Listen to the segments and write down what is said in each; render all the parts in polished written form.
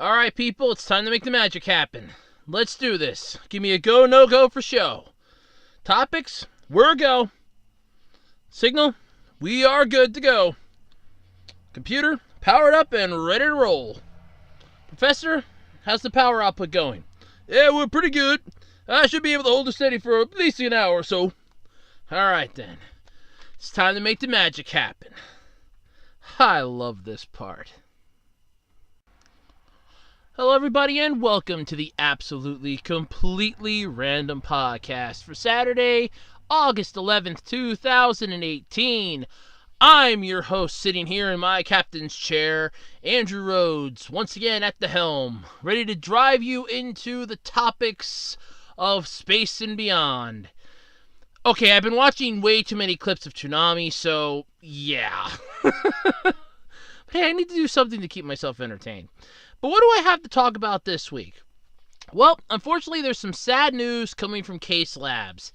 Alright, people, it's time to make the magic happen. Let's do this. Give me a go, no go for show. Topics, we're a go. Signal, we are good to go. Computer, powered up and ready to roll. Professor, how's the power output going? Yeah, we're pretty good. I should be able to hold it steady for at least an hour or so. Alright then. It's time to make the magic happen. I love this part. Hello everybody and welcome to the absolutely, completely random podcast for Saturday, August 11th, 2018. I'm your host sitting here in my captain's chair, Andrew Rhodes, once again at the helm, ready to drive you into the topics of space and beyond. Okay, I've been watching way too many clips of Toonami, so yeah. But hey, I need to do something to keep myself entertained. But what do I have to talk about this week? Well, unfortunately, there's some sad news coming from CaseLabs.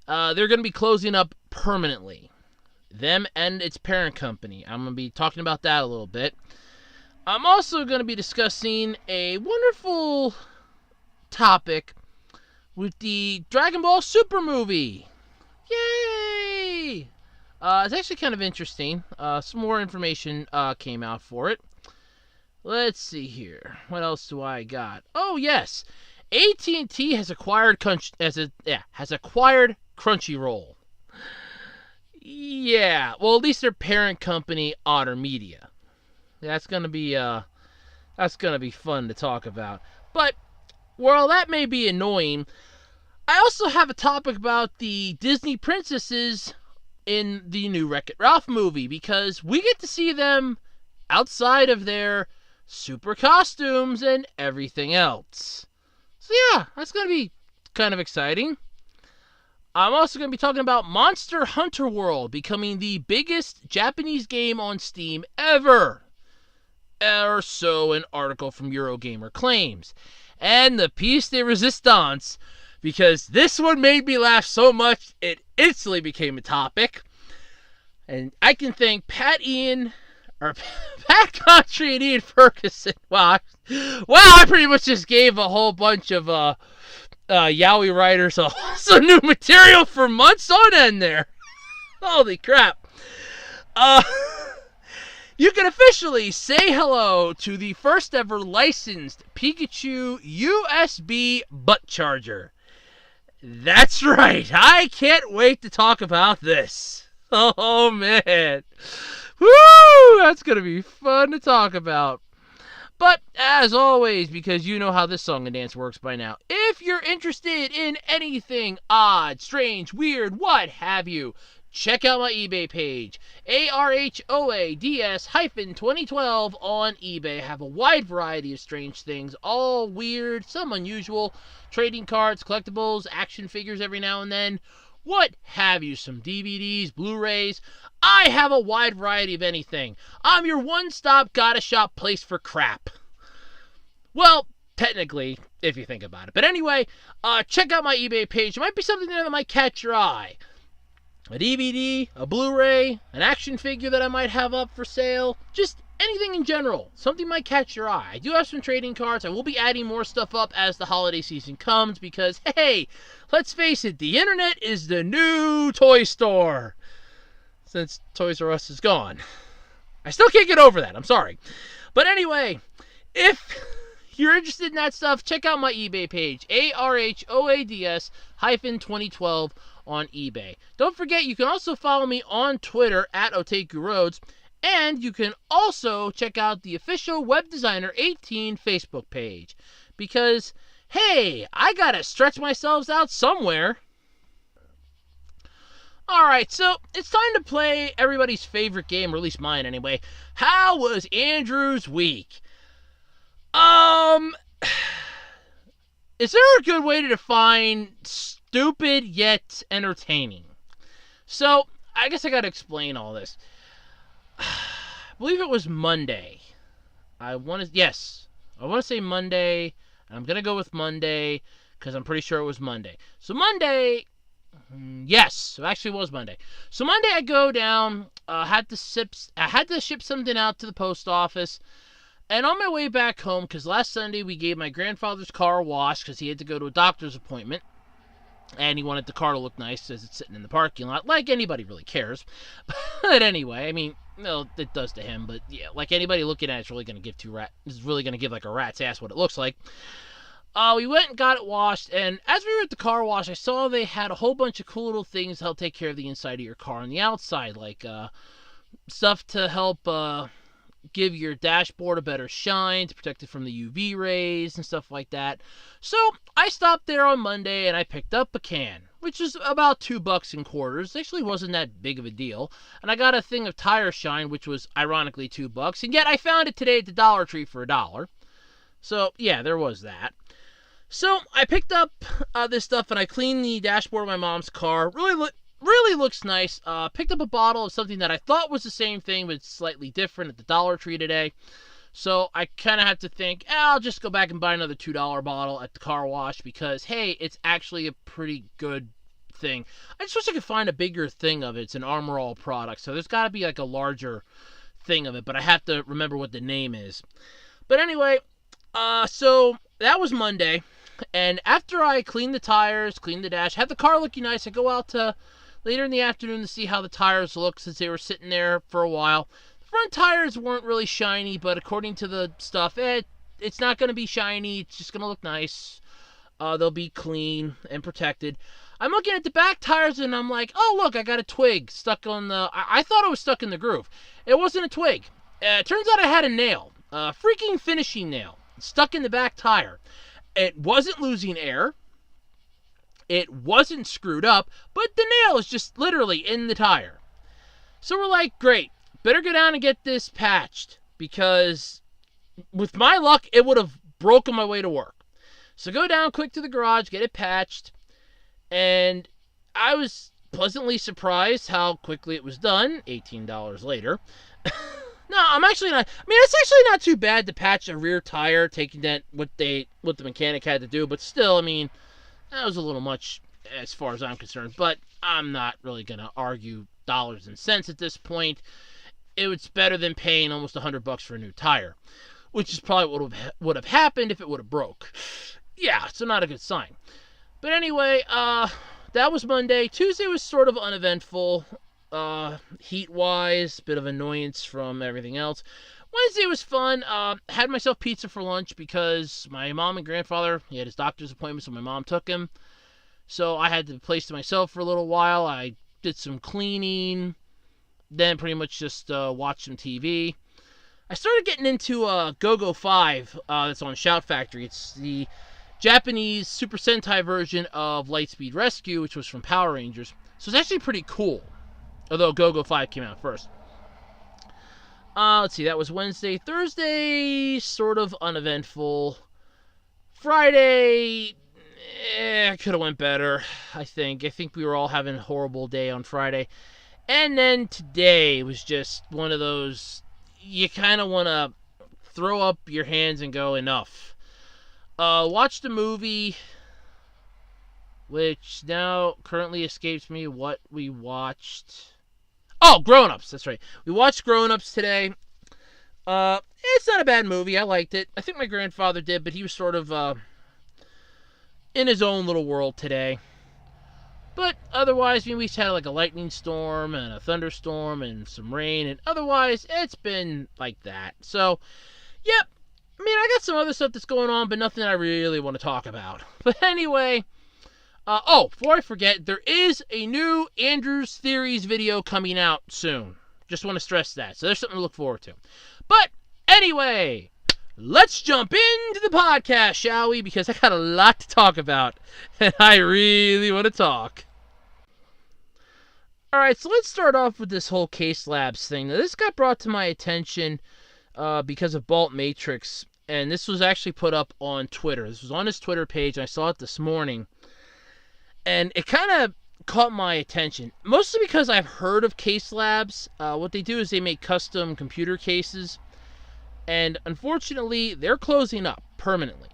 They're going to be closing up permanently. Them and its parent company. I'm going to be talking about that a little bit. I'm also going to be discussing a wonderful topic with the Dragon Ball Super movie. Yay! It's actually kind of interesting. Some more information came out for it. Let's see here. What else do I got? Oh yes, AT&T has acquired Crunchyroll. Yeah, well at least their parent company, Otter Media. That's gonna be fun to talk about. But while that may be annoying, I also have a topic about the Disney princesses in the new Wreck-It Ralph movie because we get to see them outside of their super costumes and everything else. So yeah, that's going to be kind of exciting. I'm also going to be talking about Monster Hunter World becoming the biggest Japanese game on Steam ever. Or so an article from Eurogamer claims. And the piece de resistance, because this one made me laugh so much it instantly became a topic. And I can thank Pat Country and Ian Ferguson. Wow, I pretty much just gave a whole bunch of yaoi writers some new material for months on end there. Holy crap. You can officially say hello to the first ever licensed Pikachu USB butt charger. That's right, I can't wait to talk about this. Oh man. Woo! That's going to be fun to talk about. But, as always, because you know how this song and dance works by now, if you're interested in anything odd, strange, weird, what have you, check out my eBay page, ARHOADS-2012 on eBay. I have a wide variety of strange things, all weird, some unusual, trading cards, collectibles, action figures every now and then, what have you, some DVDs, Blu-rays. I have a wide variety of anything. I'm your one-stop, gotta-shop place for crap. Well, technically, if you think about it. But anyway, check out my eBay page. There might be something there that might catch your eye. A DVD, a Blu-ray, an action figure that I might have up for sale. Just anything in general. Something might catch your eye. I do have some trading cards. I will be adding more stuff up as the holiday season comes because, hey, let's face it, the internet is the new toy store. Since Toys R Us is gone. I still can't get over that. I'm sorry. But anyway, if you're interested in that stuff, check out my eBay page, ARHOADS-2012 on eBay. Don't forget, you can also follow me on Twitter at OtakuRhodes, and you can also check out the official Web Designer 18 Facebook page. Because, hey, I gotta stretch myself out somewhere. Alright, so it's time to play everybody's favorite game, or at least mine anyway. How was Andrew's week? Is there a good way to define stupid yet entertaining? So, I guess I gotta explain all this. I believe it was Monday. I want to say Monday. I'm gonna go with Monday, because I'm pretty sure it was Monday. So Monday... Yes, it actually was Monday. So Monday I go down, had to ship something out to the post office, And on my way back home, because last Sunday we gave my grandfather's car a wash because he had to go to a doctor's appointment, and he wanted the car to look nice as it's sitting in the parking lot, like anybody really cares. But anyway, I mean, no, it does to him, but yeah, like anybody looking at it's really going to give like a rat's ass what it looks like. We went and got it washed, and as we were at the car wash, I saw they had a whole bunch of cool little things to help take care of the inside of your car on the outside, like stuff to help give your dashboard a better shine, to protect it from the UV rays and stuff like that. So I stopped there on Monday and I picked up a can, which is about $2 in quarters. It actually wasn't that big of a deal. And I got a thing of tire shine, which was ironically $2, and yet I found it today at the Dollar Tree for $1. So yeah, there was that. So I picked up this stuff and I cleaned the dashboard of my mom's car. Really looks nice. Picked up a bottle of something that I thought was the same thing, but it's slightly different at the Dollar Tree today. So I kind of had to think, I'll just go back and buy another $2 bottle at the car wash because, hey, it's actually a pretty good thing. I just wish I could find a bigger thing of it. It's an Armor All product, so there's got to be like a larger thing of it, but I have to remember what the name is. But anyway, so that was Monday, and after I cleaned the tires, cleaned the dash, had the car looking nice, I go out to later in the afternoon to see how the tires look since they were sitting there for a while. The front tires weren't really shiny, but according to the stuff, it's not going to be shiny. It's just going to look nice. They'll be clean and protected. I'm looking at the back tires and I'm like, oh, look, I got a twig stuck on the... I thought it was stuck in the groove. It wasn't a twig. Turns out I had a nail. A freaking finishing nail stuck in the back tire. It wasn't losing air. It wasn't screwed up, but the nail is just literally in the tire. So we're like, great, better go down and get this patched because with my luck, it would have broken my way to work. So go down quick to the garage, get it patched, and I was pleasantly surprised how quickly it was done, $18 later. No, I'm actually not. I mean, it's actually not too bad to patch a rear tire, taking that what the mechanic had to do, but still, I mean, that was a little much as far as I'm concerned, but I'm not really going to argue dollars and cents at this point. It was better than paying almost $100 for a new tire, which is probably what would have happened if it would have broke. Yeah, so not a good sign. But anyway, that was Monday. Tuesday was sort of uneventful, heat-wise, bit of annoyance from everything else. Wednesday was fun. Had myself pizza for lunch because my mom and grandfather, he had his doctor's appointment, so my mom took him. So I had the place to myself for a little while. I did some cleaning, then pretty much just watched some TV. I started getting into Go-Go 5 that's on Shout Factory. It's the Japanese Super Sentai version of Lightspeed Rescue, which was from Power Rangers. So it's actually pretty cool, although Go-Go 5 came out first. Let's see, that was Wednesday. Thursday, sort of uneventful. Friday, could have went better, I think. I think we were all having a horrible day on Friday. And then today was just one of those, you kind of want to throw up your hands and go, enough. Watched a movie, which now currently escapes me what we watched. Oh, Grown Ups, that's right. We watched Grown Ups today. It's not a bad movie. I liked it. I think my grandfather did, but he was sort of in his own little world today. But otherwise, I mean, we just had like a lightning storm and a thunderstorm and some rain, and otherwise, it's been like that. So, yep. I mean, I got some other stuff that's going on, but nothing I really want to talk about. But anyway... before I forget, there is a new Andrew's Theories video coming out soon. Just want to stress that. So there's something to look forward to. But anyway, let's jump into the podcast, shall we? Because I got a lot to talk about, and I really want to talk. Alright, so let's start off with this whole CaseLabs thing. Now, this got brought to my attention because of Balt Matrix, and this was actually put up on Twitter. This was on his Twitter page, and I saw it this morning. And it kind of caught my attention, mostly because I've heard of CaseLabs. What they do is they make custom computer cases, and unfortunately, they're closing up permanently.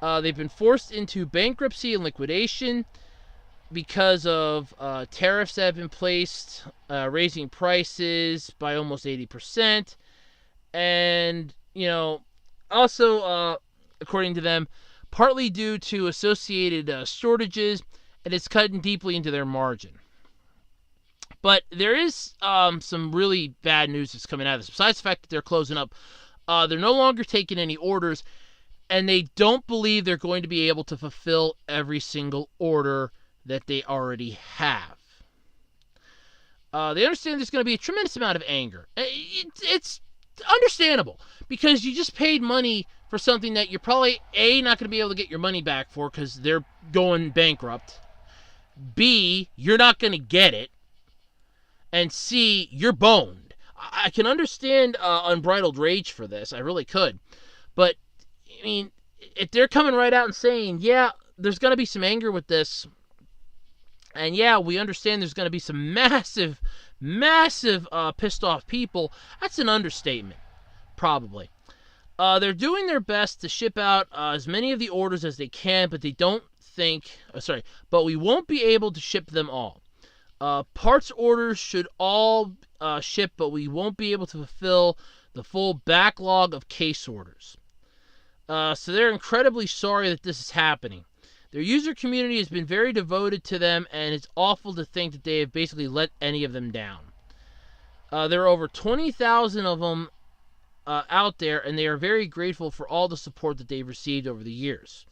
They've been forced into bankruptcy and liquidation because of tariffs that have been placed, raising prices by almost 80%, and you know, also, according to them, partly due to associated shortages, and it's cutting deeply into their margin. But there is some really bad news that's coming out of this. Besides the fact that they're closing up, they're no longer taking any orders, and they don't believe they're going to be able to fulfill every single order that they already have. They understand there's going to be a tremendous amount of anger. It's understandable because you just paid money for something that you're probably A, not going to be able to get your money back for because they're going bankrupt. B, you're not going to get it. And C, you're boned. I can understand unbridled rage for this. I really could. But, I mean, if they're coming right out and saying, yeah, there's going to be some anger with this, and yeah, we understand there's going to be some massive pissed off people, that's an understatement, probably. They're doing their best to ship out as many of the orders as they can, but they don't think, but we won't be able to ship them all. Parts orders should all ship, but we won't be able to fulfill the full backlog of case orders. So they're incredibly sorry that this is happening. Their user community has been very devoted to them, and it's awful to think that they have basically let any of them down. There are over 20,000 of them out there, and they are very grateful for all the support that they've received over the years.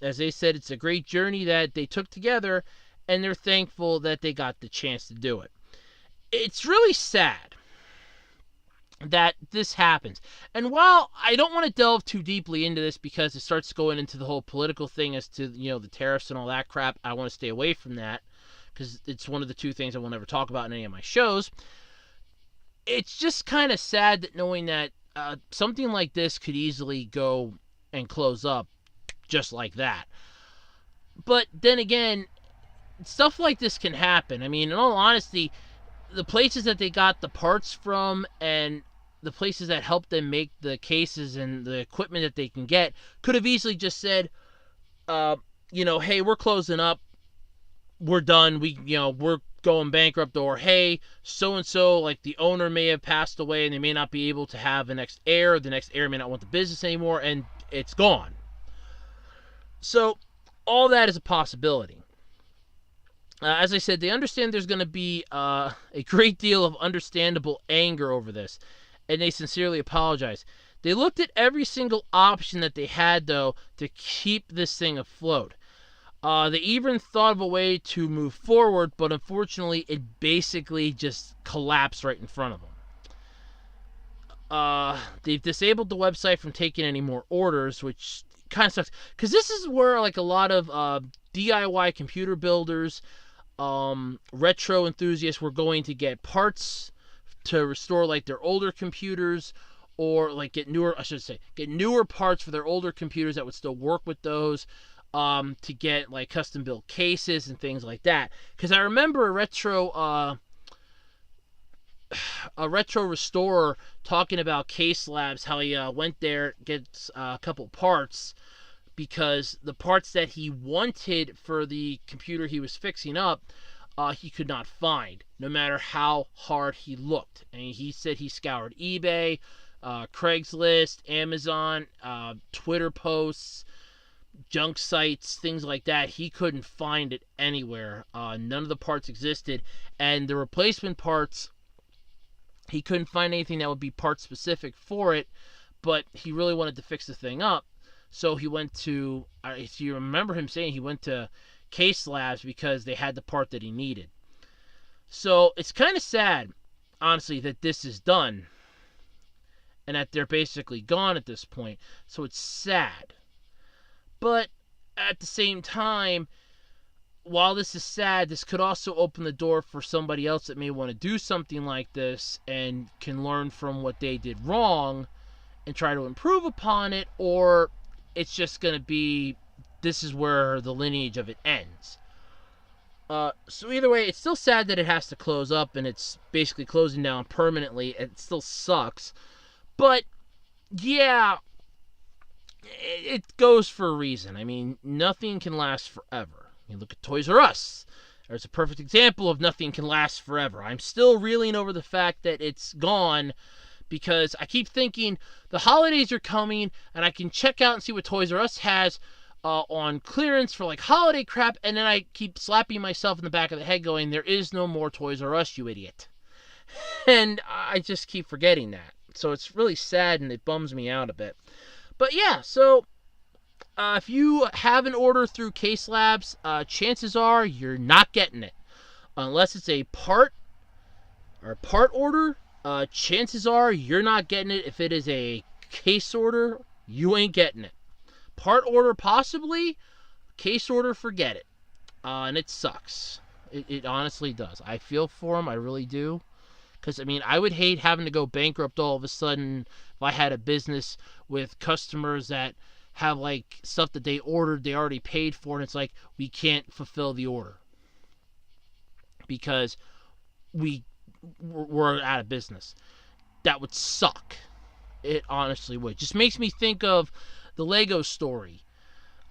As they said, it's a great journey that they took together, and they're thankful that they got the chance to do it. It's really sad that this happens. And while I don't want to delve too deeply into this because it starts going into the whole political thing as to, the tariffs and all that crap, I want to stay away from that because it's one of the two things I will never talk about in any of my shows. It's just kind of sad that knowing that something like this could easily go and close up just like that. But then again, stuff like this can happen. I mean, in all honesty, the places that they got the parts from and the places that helped them make the cases and the equipment that they can get could have easily just said, hey, we're closing up, we're done, we're going bankrupt, or hey, so-and-so, like the owner may have passed away and they may not be able to have the next heir may not want the business anymore, and it's gone. So all that is a possibility. As I said, they understand there's going to be a great deal of understandable anger over this, and they sincerely apologize. They looked at every single option that they had, though, to keep this thing afloat. They even thought of a way to move forward, but unfortunately, it basically just collapsed right in front of them. They've disabled the website from taking any more orders, which kind of sucks, because this is where like a lot of DIY computer builders, retro enthusiasts were going to get parts to restore like their older computers, or like get newer parts for their older computers that would still work with those, to get like custom built cases and things like that. Because I remember a retro restorer talking about CaseLabs, how he went there, gets a couple parts, because the parts that he wanted for the computer he was fixing up, he could not find, no matter how hard he looked. And he said he scoured eBay, Craigslist, Amazon, Twitter posts, junk sites, things like that. He couldn't find it anywhere. None of the parts existed, and the replacement parts, he couldn't find anything that would be part specific for it, but he really wanted to fix the thing up. So he went to, if you remember him saying, he went to CaseLabs because they had the part that he needed. So it's kind of sad, honestly, that this is done and that they're basically gone at this point. So it's sad. But at the same time, while this is sad, this could also open the door for somebody else that may want to do something like this and can learn from what they did wrong and try to improve upon it, or it's just going to be, this is where the lineage of it ends. So either way, it's still sad that it has to close up and it's basically closing down permanently. It still sucks. But, yeah, it goes for a reason. I mean, nothing can last forever. You look at Toys R Us. There's a perfect example of nothing can last forever. I'm still reeling over the fact that it's gone because I keep thinking the holidays are coming and I can check out and see what Toys R Us has on clearance for like holiday crap, and then I keep slapping myself in the back of the head going, there is no more Toys R Us, you idiot. And I just keep forgetting that. So it's really sad and it bums me out a bit. But yeah, so if you have an order through CaseLabs, chances are you're not getting it. Unless it's a part order, chances are you're not getting it. If it is a case order, you ain't getting it. Part order, possibly. Case order, forget it. And it sucks. It honestly does. I feel for them. I really do. Because, I mean, I would hate having to go bankrupt all of a sudden if I had a business with customers that have, like, stuff that they ordered, they already paid for, and it's like, we can't fulfill the order. Because we're out of business. That would suck. It honestly would. Just makes me think of the Lego story.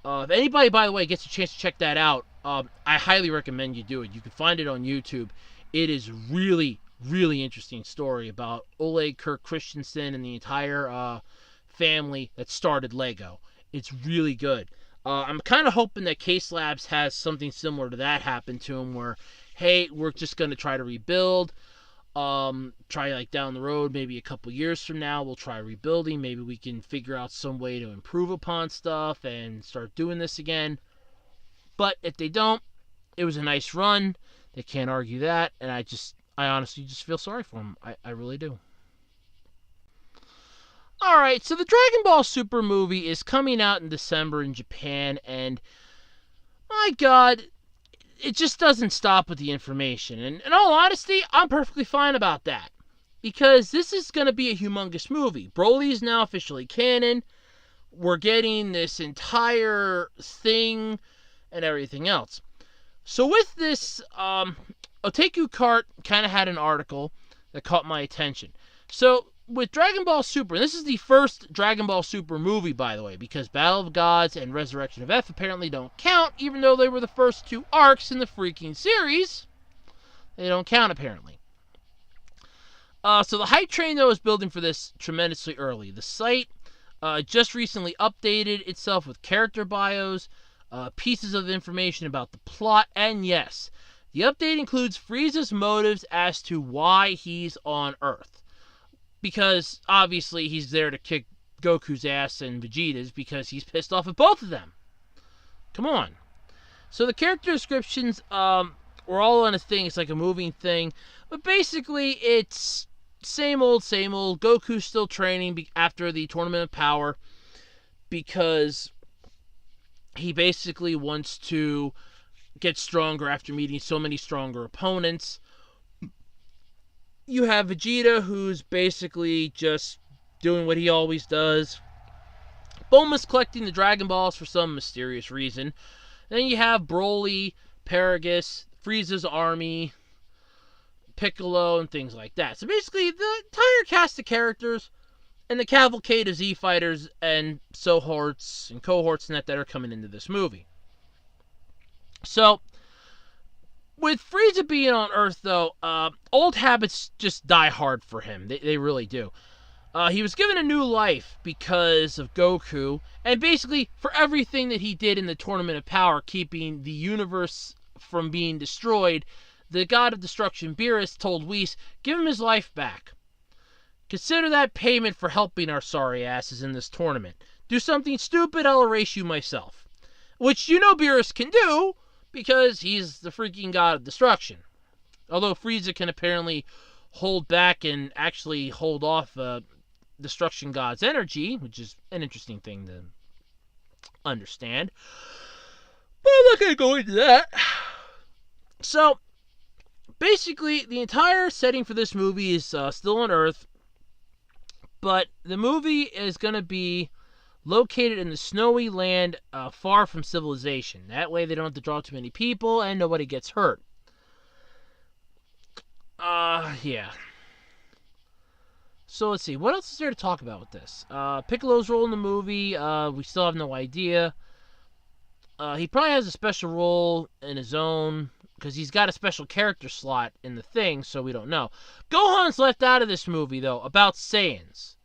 If anybody, by the way, gets a chance to check that out, I highly recommend you do it. You can find it on YouTube. It is really, really interesting story about Oleg Kirk Christensen and the entire family that started Lego. It's really good. I'm kind of hoping that CaseLabs has something similar to that happen to them, where, hey, we're just going to try to rebuild. Try like down the road, maybe a couple years from now, we'll try rebuilding. Maybe we can figure out some way to improve upon stuff and start doing this again. But if they don't, it was a nice run. They can't argue that. And I honestly just feel sorry for them. I really do. Alright, so the Dragon Ball Super movie is coming out in December in Japan. And my God, it just doesn't stop with the information. And in all honesty, I'm perfectly fine about that. Because this is going to be a humongous movie. Broly is now officially canon. We're getting this entire thing and everything else. So with this, Otaku Cart kind of had an article that caught my attention. So with Dragon Ball Super, and this is the first Dragon Ball Super movie, by the way, because Battle of Gods and Resurrection of F apparently don't count, even though they were the first two arcs in the freaking series. They don't count, apparently. So the hype train, though, is building for this tremendously early. The site just recently updated itself with character bios, pieces of information about the plot, and yes, the update includes Frieza's motives as to why he's on Earth. Because, obviously, he's there to kick Goku's ass and Vegeta's because he's pissed off at both of them. Come on. So the character descriptions were all on a thing. It's like a moving thing. But basically, it's same old, same old. Goku's still training after the Tournament of Power because he basically wants to get stronger after meeting so many stronger opponents. You have Vegeta, who's basically just doing what he always does. Bulma's collecting the Dragon Balls for some mysterious reason. Then you have Broly, Paragus, Frieza's army, Piccolo, and things like that. So basically, the entire cast of characters and the cavalcade of Z-Fighters and cohorts and that are coming into this movie. So, with Frieza being on Earth, though, old habits just die hard for him. They really do. He was given a new life because of Goku, and basically for everything that he did in the Tournament of Power, keeping the universe from being destroyed. The god of destruction, Beerus, told Whis, give him his life back. Consider that payment for helping our sorry asses in this tournament. Do something stupid, I'll erase you myself. Which you know Beerus can do, because he's the freaking god of destruction. Although Frieza can apparently hold back and actually hold off Destruction God's energy, which is an interesting thing to understand. But I'm not going to go into that. So, basically, the entire setting for this movie is still on Earth, but the movie is going to be located in the snowy land far from civilization. That way they don't have to draw too many people and nobody gets hurt. Yeah. So let's see. What else is there to talk about with this? Piccolo's role in the movie, we still have no idea. He probably has a special role in his own. because he's got a special character slot in the thing, so we don't know. Gohan's left out of this movie, though, about Saiyans.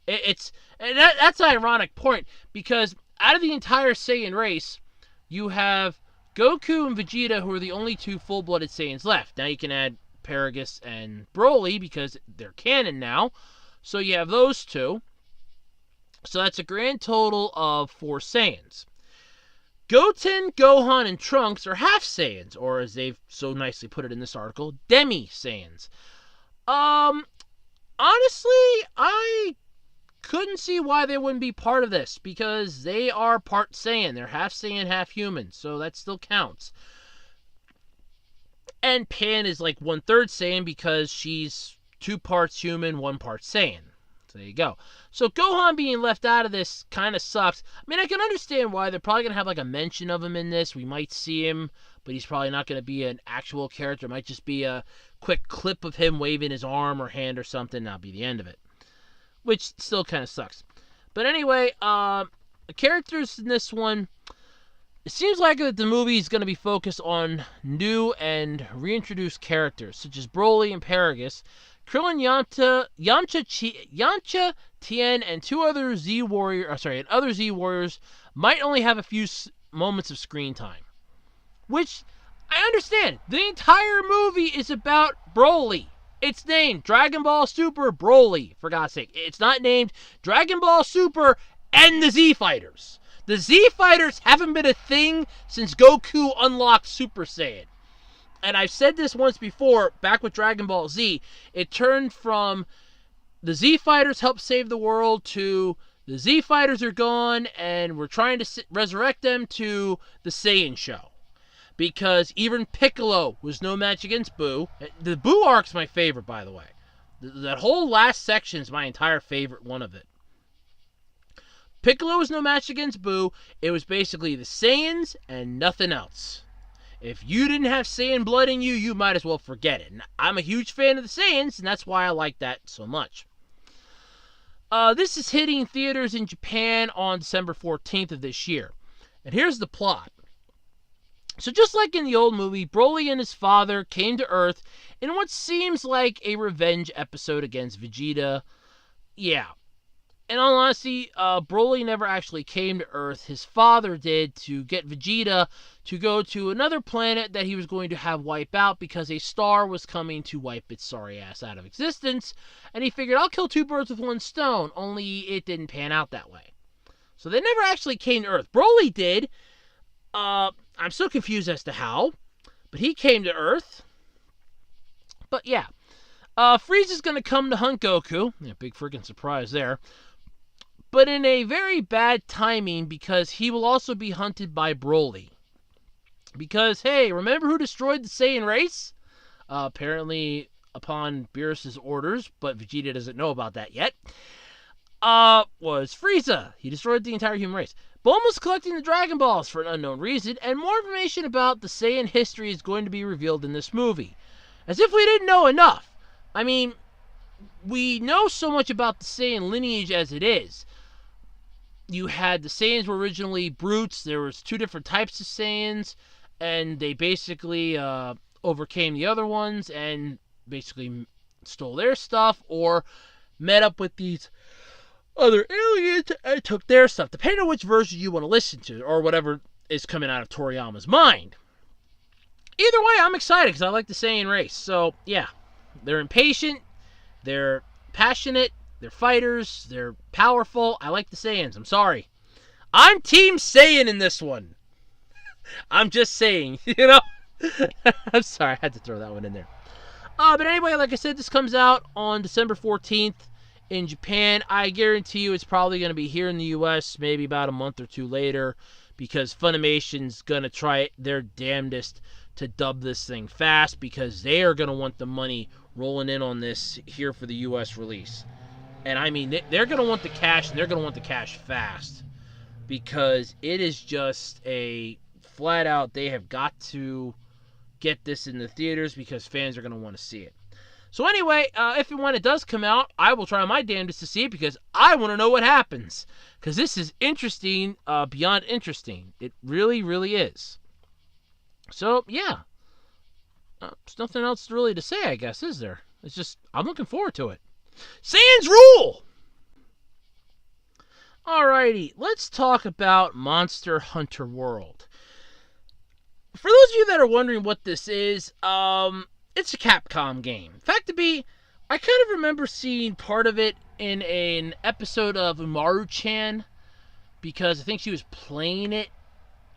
That's an ironic point, because out of the entire Saiyan race, you have Goku and Vegeta, who are the only two full-blooded Saiyans left. Now you can add Paragus and Broly, because they're canon now. So you have those two. So that's a grand total of 4 Saiyans. Goten, Gohan, and Trunks are half Saiyans, or as they've so nicely put it in this article, demi-Saiyans. Honestly, I couldn't see why they wouldn't be part of this, because they are part Saiyan. They're half Saiyan, half human, so that still counts. And Pan is like 1/3 Saiyan because she's 2 parts human, 1 part Saiyan. So there you go. So Gohan being left out of this kind of sucks. I mean, I can understand why. They're probably going to have like a mention of him in this. We might see him, but he's probably not going to be an actual character. It might just be a quick clip of him waving his arm or hand or something. That'll be the end of it. Which still kind of sucks. But anyway, the characters in this one, it seems like that the movie is going to be focused on new and reintroduced characters, such as Broly and Paragus, Krillin, Yamcha, Tien, and other Z Warriors might only have a few moments of screen time. Which, I understand. The entire movie is about Broly. It's named Dragon Ball Super Broly, for God's sake. It's not named Dragon Ball Super and the Z Fighters. The Z Fighters haven't been a thing since Goku unlocked Super Saiyan. And I've said this once before, back with Dragon Ball Z, it turned from the Z Fighters helped save the world to the Z Fighters are gone and we're trying to resurrect them to the Saiyan show. Because even Piccolo was no match against Boo. The Boo arc's my favorite, by the way. That whole last section is my entire favorite one of it. Piccolo was no match against Boo. It was basically the Saiyans and nothing else. If you didn't have Saiyan blood in you, you might as well forget it. And I'm a huge fan of the Saiyans, and that's why I like that so much. This is hitting theaters in Japan on December 14th of this year. And here's the plot. So just like in the old movie, Broly and his father came to Earth in what seems like a revenge episode against Vegeta. Yeah. In all honesty, Broly never actually came to Earth. His father did, to get Vegeta to go to another planet that he was going to have wipe out because a star was coming to wipe its sorry ass out of existence. And he figured, I'll kill 2 birds with 1 stone, only it didn't pan out that way. So they never actually came to Earth. Broly did. I'm so confused as to how, but he came to Earth. But yeah, Frieza's going to come to hunt Goku. Yeah, big freaking surprise there. But in a very bad timing, because he will also be hunted by Broly. Because, hey, remember who destroyed the Saiyan race? Apparently upon Beerus's orders, but Vegeta doesn't know about that yet. Was Frieza. He destroyed the entire human race. Bulma's collecting the Dragon Balls for an unknown reason, and more information about the Saiyan history is going to be revealed in this movie. As if we didn't know enough. I mean, we know so much about the Saiyan lineage as it is. You had the Saiyans were originally brutes. There was 2 different types of Saiyans, and they basically overcame the other ones and basically stole their stuff or met up with these other aliens and took their stuff, depending on which version you want to listen to or whatever is coming out of Toriyama's mind. Either way, I'm excited because I like the Saiyan race. So, yeah, they're impatient, they're passionate, they're fighters, they're powerful. I like the Saiyans. I'm sorry. I'm Team Saiyan in this one. I'm just saying, you know? I'm sorry, I had to throw that one in there. But anyway, like I said, this comes out on December 14th in Japan. I guarantee you it's probably going to be here in the U.S. maybe about a month or 2 later, because Funimation's going to try their damnedest to dub this thing fast, because they are going to want the money rolling in on this here for the U.S. release. And I mean, they're going to want the cash, and they're going to want the cash fast, because it is just a flat out, they have got to get this in the theaters because fans are going to want to see it. So anyway, if and when it does come out, I will try my damnedest to see it because I want to know what happens. Because this is interesting, beyond interesting. It really, really is. So, yeah. There's nothing else really to say, I guess, is there? It's just, I'm looking forward to it. Sans rule! Alrighty, let's talk about Monster Hunter World. For those of you that are wondering what this is, it's a Capcom game. Fact to be, I kind of remember seeing part of it in an episode of Umaru-chan, because I think she was playing it,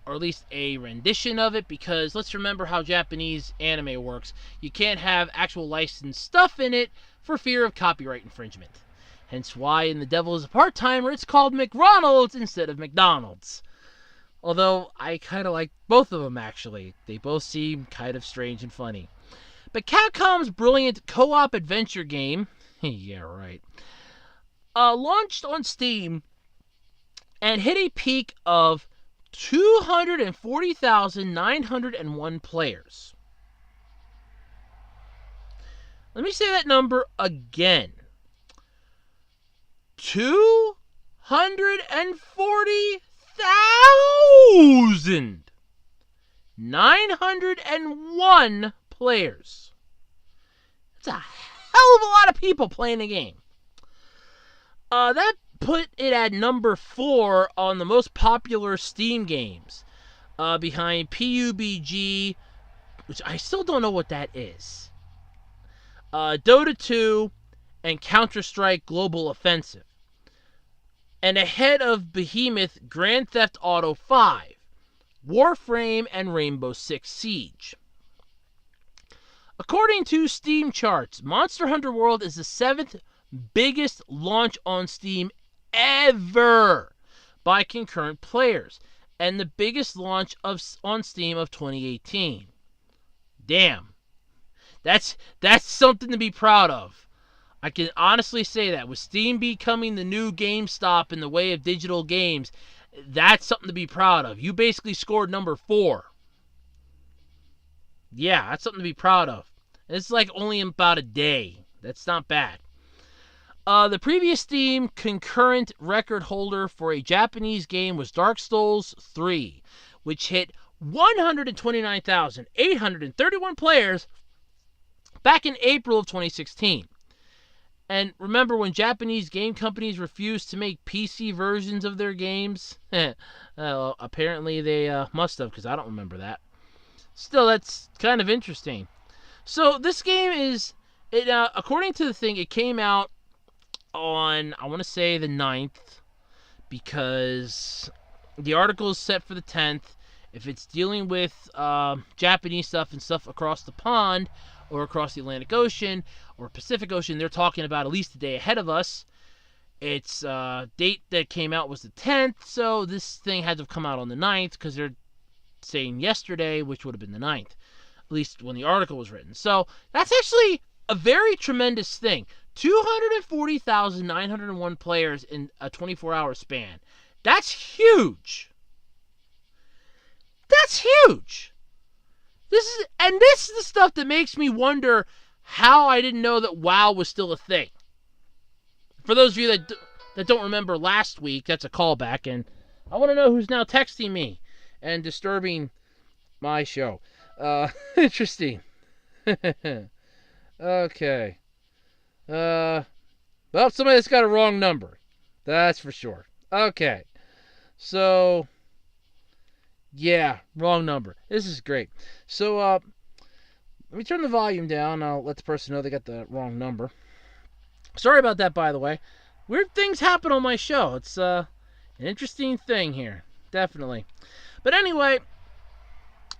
or at least a rendition of it, because let's remember how Japanese anime works. You can't have actual licensed stuff in it for fear of copyright infringement. Hence why in The Devil is a Part-Timer, it's called McRonald's instead of McDonald's. Although, I kind of like both of them, actually. They both seem kind of strange and funny. But Capcom's brilliant co-op adventure game, yeah, right, launched on Steam and hit a peak of 240,901 players. Let me say that number again. 240,901 players. That's a hell of a lot of people playing the game. That put it at number 4 on the most popular Steam games, behind PUBG, which I still don't know what that is, Dota 2, and Counter-Strike Global Offensive, and ahead of Behemoth, Grand Theft Auto 5, Warframe, and Rainbow Six Siege. According to Steam charts, Monster Hunter World is the 7th biggest launch on Steam ever by concurrent players, and the biggest launch on Steam of 2018. Damn. That's something to be proud of. I can honestly say that. With Steam becoming the new GameStop in the way of digital games, that's something to be proud of. You basically scored number 4. Yeah, that's something to be proud of. It's like only about a day. That's not bad. The previous Steam concurrent record holder for a Japanese game was Dark Souls 3, which hit 129,831 players back in April of 2016. And remember when Japanese game companies refused to make PC versions of their games? Apparently they must have, because I don't remember that. Still, that's kind of interesting. So this game is, according to the thing, it came out on, I want to say, the 9th, because the article is set for the 10th. If it's dealing with Japanese stuff and stuff across the pond, or across the Atlantic Ocean, or Pacific Ocean, they're talking about at least a day ahead of us. Its date that came out was the 10th, so this thing had to have come out on the 9th, because they're saying yesterday, which would have been the 9th, at least when the article was written. So that's actually a very tremendous thing. 240,901 players in a 24-hour span. That's huge. That's huge. This is the stuff that makes me wonder how I didn't know that WoW was still a thing. For those of you that don't remember last week, that's a callback, and I want to know who's now texting me and disturbing my show. Interesting. Okay. Well, somebody that's got a wrong number. That's for sure. Okay. So, yeah, wrong number. This is great. So, let me turn the volume down. I'll let the person know they got the wrong number. Sorry about that, by the way. Weird things happen on my show. It's an interesting thing here. Definitely. But anyway,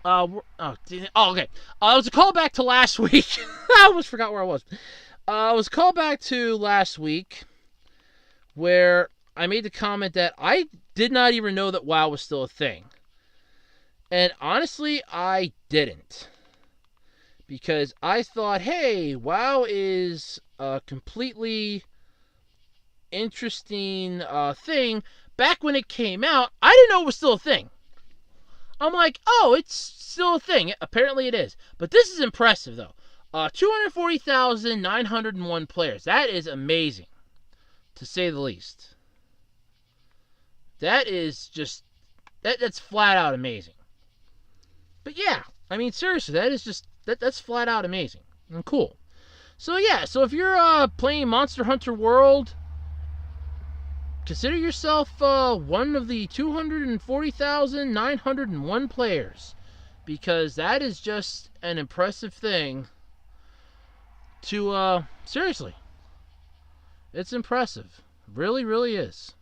okay. It was a callback to last week. I almost forgot where I was. It was a callback to last week where I made the comment that I did not even know that WoW was still a thing. And honestly, I didn't. Because I thought, hey, WoW is a completely interesting thing. Back when it came out, I didn't know it was still a thing. I'm like, oh, it's still a thing. Apparently it is. But this is impressive, though. 240,901 players. That is amazing, to say the least. That is just, that's flat out amazing. But yeah, I mean, seriously, that is just That's flat out amazing and cool. So yeah, so if you're playing Monster Hunter World, consider yourself one of the 240,901 players, because that is just an impressive thing to, seriously, it's impressive. Really, really is.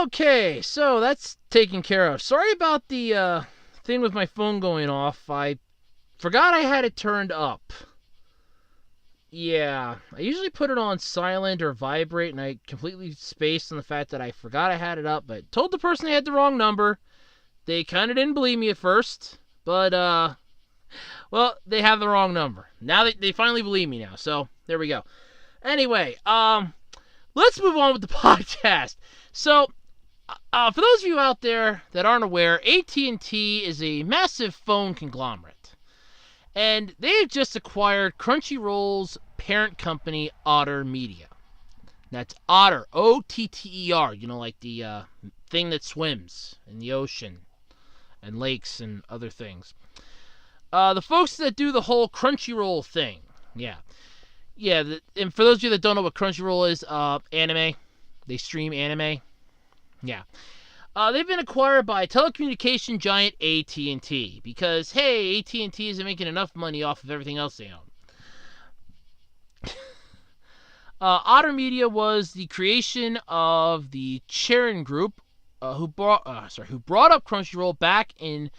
Okay, so that's taken care of. Sorry about the thing with my phone going off. I forgot I had it turned up. Yeah, I usually put it on silent or vibrate, and I completely spaced on the fact that I forgot I had it up, but told the person they had the wrong number. They kind of didn't believe me at first, but, well, they have the wrong number. Now they finally believe me now, so there we go. Anyway, let's move on with the podcast. So, for those of you out there that aren't aware, AT&T is a massive phone conglomerate. And they've just acquired Crunchyroll's parent company, Otter Media. That's Otter, O-T-T-E-R, like the thing that swims in the ocean and lakes and other things. The folks that do the whole Crunchyroll thing, yeah. And for those of you that don't know what Crunchyroll is, anime. They stream anime. Yeah. They've been acquired by telecommunication giant AT&T because, hey, AT&T isn't making enough money off of everything else they own. Otter Media was the creation of the Charon Group, who brought up Crunchyroll back in,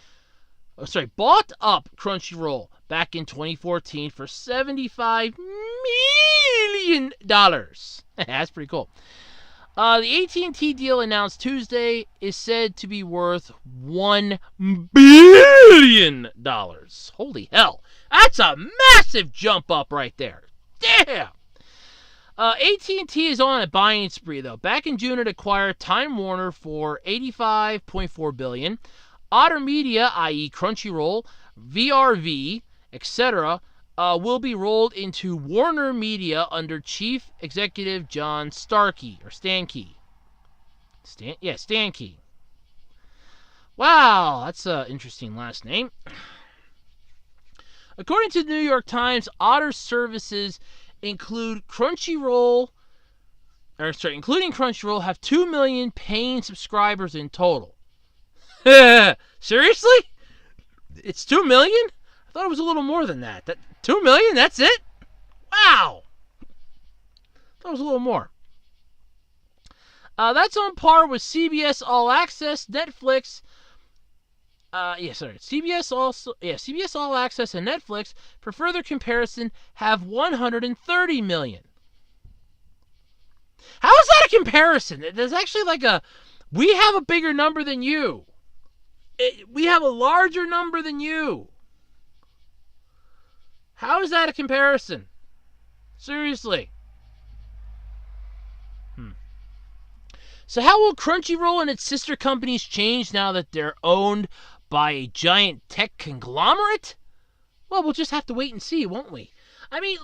bought up Crunchyroll back in 2014 for $75 million. That's pretty cool. The AT&T deal announced Tuesday is said to be worth $1 billion. Holy hell. That's a massive jump up right there. Damn. AT&T is on a buying spree, though. Back in June, it acquired Time Warner for $85.4 billion. Otter Media, i.e. Crunchyroll, VRV, etc., will be rolled into Warner Media under Chief Executive John Stankey. Stankey. Wow, that's an interesting last name. According to the New York Times, Otter's services including Crunchyroll, have 2 million paying subscribers in total. Seriously? It's 2 million? I thought it was a little more than that. 2 million? That's it? Wow. I thought it was a little more. That's on par with CBS All Access, Netflix. CBS All Access and Netflix, for further comparison, have 130 million. How is that a comparison? There's actually we have a bigger number than you. We have a larger number than you. How is that a comparison? Seriously. So how will Crunchyroll and its sister companies change now that they're owned by a giant tech conglomerate? Well, we'll just have to wait and see, won't we? I mean,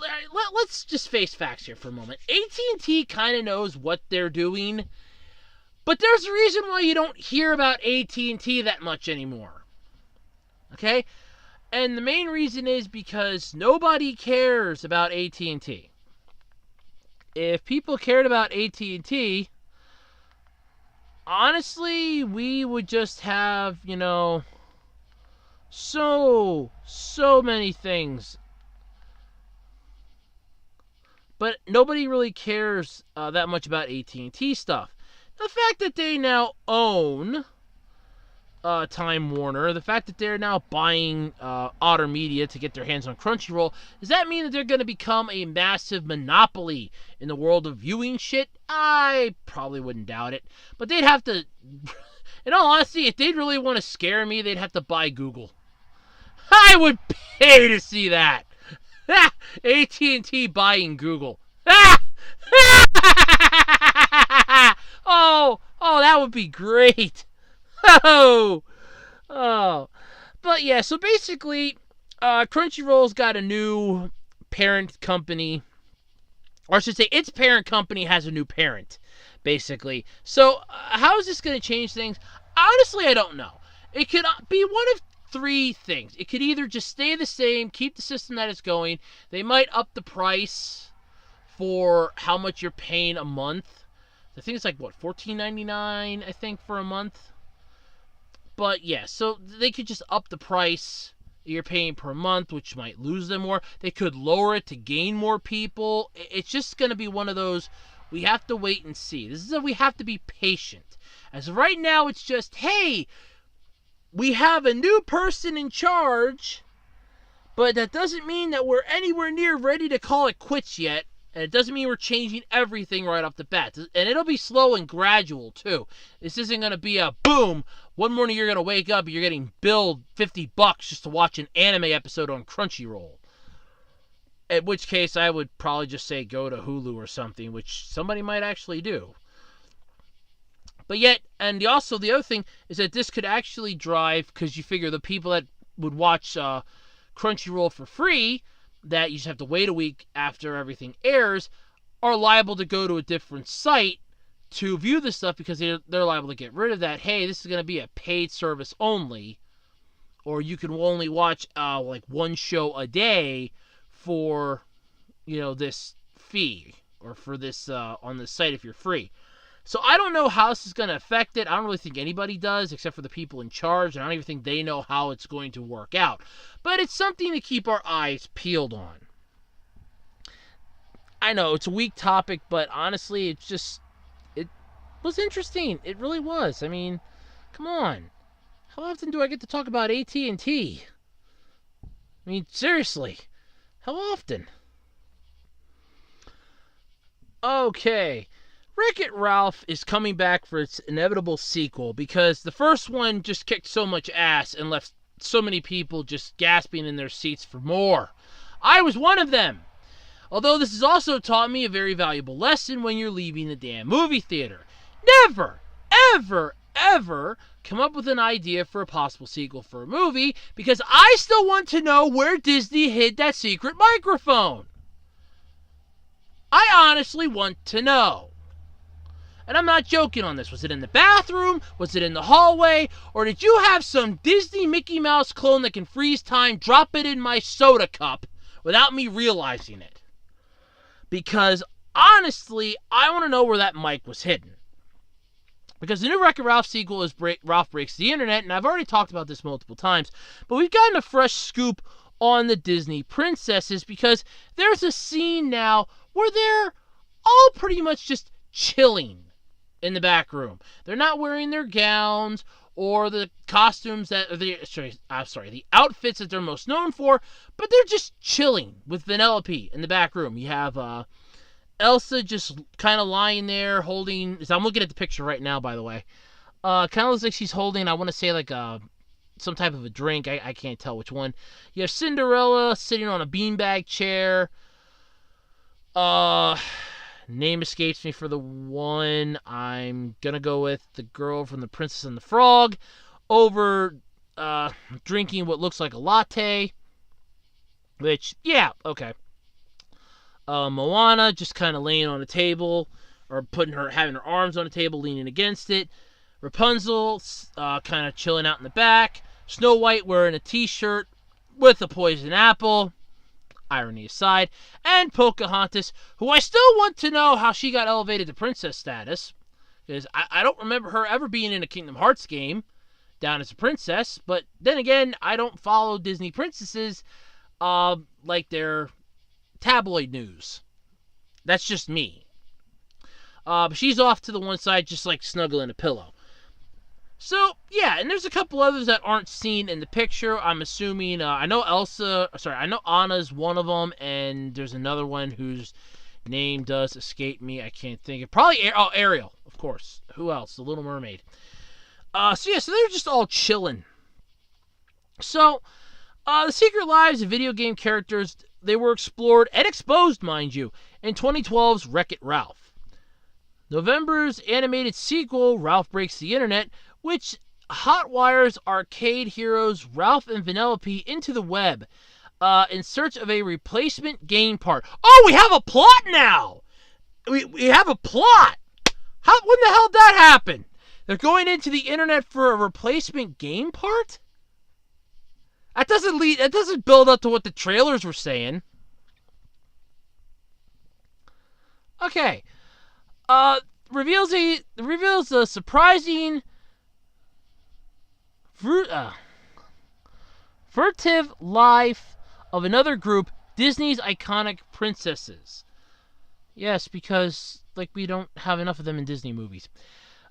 let's just face facts here for a moment. AT&T kind of knows what they're doing, but there's a reason why you don't hear about AT&T that much anymore. Okay? And the main reason is because nobody cares about AT&T. If people cared about AT&T, honestly, we would just have, so many things. But nobody really cares that much about AT&T stuff. The fact that they now own Time Warner, the fact that they're now buying Otter Media to get their hands on Crunchyroll, does that mean that they're going to become a massive monopoly in the world of viewing shit? I probably wouldn't doubt it. But they'd have to, in all honesty, if they'd really want to scare me, they'd have to buy Google. I would pay to see that. AT&T buying Google. Oh, that would be great. Oh. But yeah, so basically, Crunchyroll's got a new parent company. Or I should say, its parent company has a new parent, basically. So, how is this going to change things? Honestly, I don't know. It could be one of three things. It could either just stay the same, keep the system that it's going. They might up the price for how much you're paying a month. I think it's like, what, $14.99, I think, for a month? But, yeah, so they could just up the price you're paying per month, which might lose them more. They could lower it to gain more people. It's just going to be one of those, we have to wait and see. This is we have to be patient. As of right now, it's just, hey, we have a new person in charge, but that doesn't mean that we're anywhere near ready to call it quits yet. And it doesn't mean we're changing everything right off the bat. And it'll be slow and gradual, too. This isn't going to be a boom. One morning you're going to wake up and you're getting billed $50 just to watch an anime episode on Crunchyroll. In which case, I would probably just say go to Hulu or something, which somebody might actually do. But yet, and also the other thing is that this could actually drive, because you figure the people that would watch Crunchyroll for free, that you just have to wait a week after everything airs, are liable to go to a different site to view this stuff because they're liable to get rid of that. Hey, this is going to be a paid service only, or you can only watch like one show a day for, this fee, or for this on this site if you're free. So I don't know how this is going to affect it. I don't really think anybody does, except for the people in charge. I don't even think they know how it's going to work out. But it's something to keep our eyes peeled on. I know, it's a weak topic, but honestly, it was interesting. It really was. I mean, come on. How often do I get to talk about AT&T? I mean, seriously. How often? Okay. Wreck-It Ralph is coming back for its inevitable sequel because the first one just kicked so much ass and left so many people just gasping in their seats for more. I was one of them. Although this has also taught me a very valuable lesson when you're leaving the damn movie theater. Never, ever, ever come up with an idea for a possible sequel for a movie because I still want to know where Disney hid that secret microphone. I honestly want to know. And I'm not joking on this. Was it in the bathroom? Was it in the hallway? Or did you have some Disney Mickey Mouse clone that can freeze time, drop it in my soda cup without me realizing it? Because, honestly, I want to know where that mic was hidden. Because the new Wreck-It Ralph sequel is Ralph Breaks the Internet, and I've already talked about this multiple times, but we've gotten a fresh scoop on the Disney princesses because there's a scene now where they're all pretty much just chilling in the back room. They're not wearing their gowns or the costumes the outfits that they're most known for, but they're just chilling with Vanellope in the back room. You have Elsa just kind of lying there holding, I'm looking at the picture right now, by the way. Kind of looks like she's holding, I want to say like some type of a drink. I can't tell which one. You have Cinderella sitting on a beanbag chair. Name escapes me for the one. I'm gonna go with the girl from The Princess and the Frog over drinking what looks like a latte. Which, yeah, okay. Moana just kind of laying on a table, or having her arms on a table, leaning against it. Rapunzel kind of chilling out in the back. Snow White wearing a t-shirt with a poison apple. Irony aside, and Pocahontas, who I still want to know how she got elevated to princess status, because I don't remember her ever being in a Kingdom Hearts game down as a princess, but then again, I don't follow Disney princesses like their tabloid news. That's just me. But she's off to the one side just like snuggling a pillow. So, yeah, and there's a couple others that aren't seen in the picture. I'm assuming, I know Anna's one of them, and there's another one whose name does escape me. I can't think of. Probably, Ariel, of course. Who else? The Little Mermaid. So they're just all chilling. So, the secret lives of video game characters, they were explored and exposed, mind you, in 2012's Wreck-It Ralph. November's animated sequel, Ralph Breaks the Internet, which hotwires arcade heroes Ralph and Vanellope into the web in search of a replacement game part. Oh, we have a plot now! We have a plot! When the hell did that happen? They're going into the internet for a replacement game part? That doesn't build up to what the trailers were saying. Okay. Reveals a surprising furtive life of another group, Disney's iconic princesses. Yes, because we don't have enough of them in Disney movies.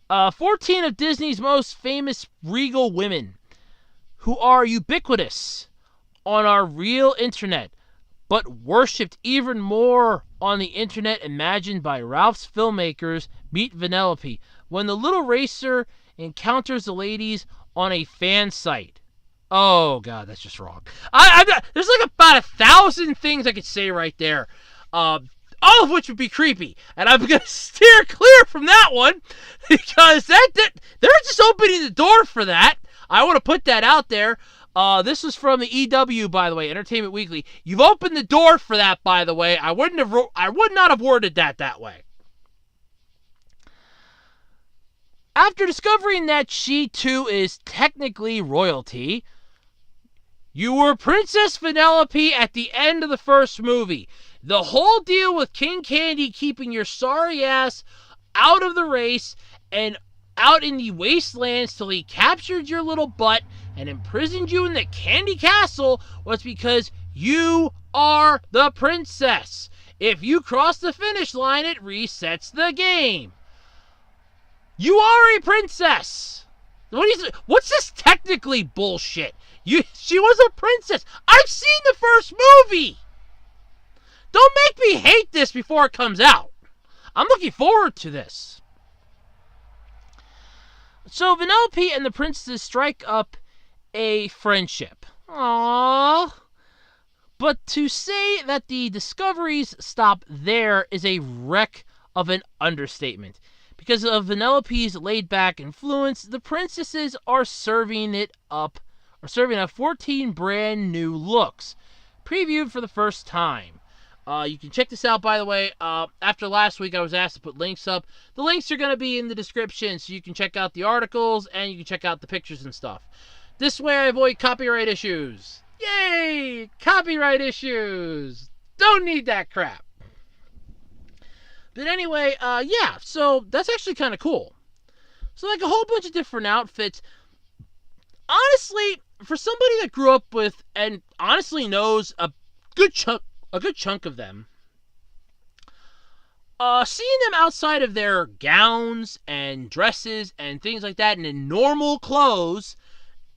14 of Disney's most famous regal women who are ubiquitous on our real internet, but worshipped even more on the internet imagined by Ralph's filmmakers, meet Vanellope when the little racer encounters the ladies on a fan site. Oh, God, that's just wrong. There's about 1,000 things I could say right there, all of which would be creepy, and I'm going to steer clear from that one, because they're just opening the door for that. I want to put that out there. This was from the EW, by the way, Entertainment Weekly. You've opened the door for that, by the way. I would not have worded that way. After discovering that she too is technically royalty, you were Princess Vanellope at the end of the first movie. The whole deal with King Candy keeping your sorry ass out of the race and out in the wastelands till he captured your little butt and imprisoned you in the Candy Castle was because you are the princess. If you cross the finish line, it resets the game. You are a princess. What's this technically bullshit? She was a princess. I've seen the first movie. Don't make me hate this before it comes out. I'm looking forward to this. So Vanellope and the princesses strike up a friendship. Aww. But to say that the discoveries stop there is a wreck of an understatement. Because of Vanellope's laid-back influence, the princesses are serving up 14 brand new looks, previewed for the first time. You can check this out, by the way. After last week, I was asked to put links up. The links are going to be in the description, so you can check out the articles, and you can check out the pictures and stuff. This way, I avoid copyright issues. Yay! Copyright issues! Don't need that crap. But anyway, yeah, so that's actually kind of cool. So, a whole bunch of different outfits. Honestly, for somebody that grew up with, and honestly knows a good chunk of them, seeing them outside of their gowns and dresses and things like that and in normal clothes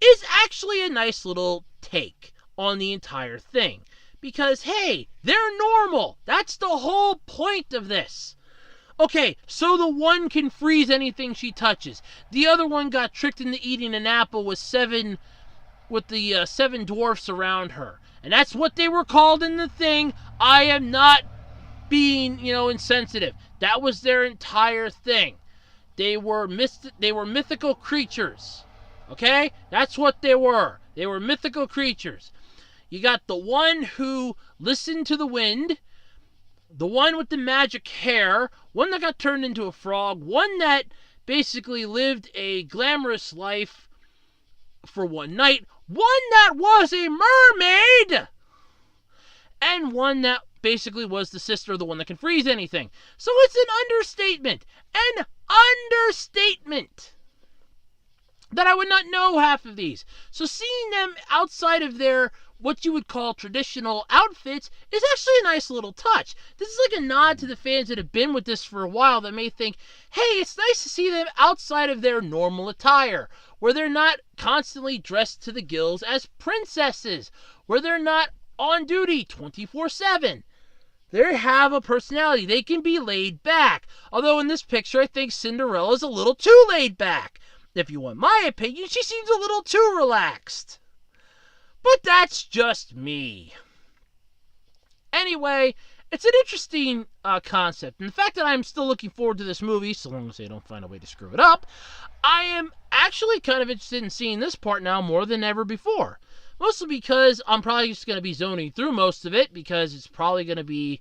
is actually a nice little take on the entire thing. Because, hey, they're normal. That's the whole point of this. Okay, so the one can freeze anything she touches. The other one got tricked into eating an apple with seven dwarfs around her. And that's what they were called in the thing. I am not being, insensitive. That was their entire thing. They were mythical creatures. Okay? That's what they were. They were mythical creatures. You got the one who listened to the wind, the one with the magic hair, one that got turned into a frog, one that basically lived a glamorous life for one night, one that was a mermaid, and one that basically was the sister of the one that can freeze anything. So it's an understatement. An understatement. That I would not know half of these. So seeing them outside of their, what you would call traditional outfits, is actually a nice little touch. This is like a nod to the fans that have been with this for a while that may think, hey, it's nice to see them outside of their normal attire, where they're not constantly dressed to the gills as princesses, where they're not on duty 24/7. They have a personality. They can be laid back. Although in this picture, I think Cinderella's a little too laid back. If you want my opinion, she seems a little too relaxed. But that's just me. Anyway, it's an interesting concept. And the fact that I'm still looking forward to this movie, so long as they don't find a way to screw it up, I am actually kind of interested in seeing this part now more than ever before. Mostly because I'm probably just going to be zoning through most of it, because it's probably going to be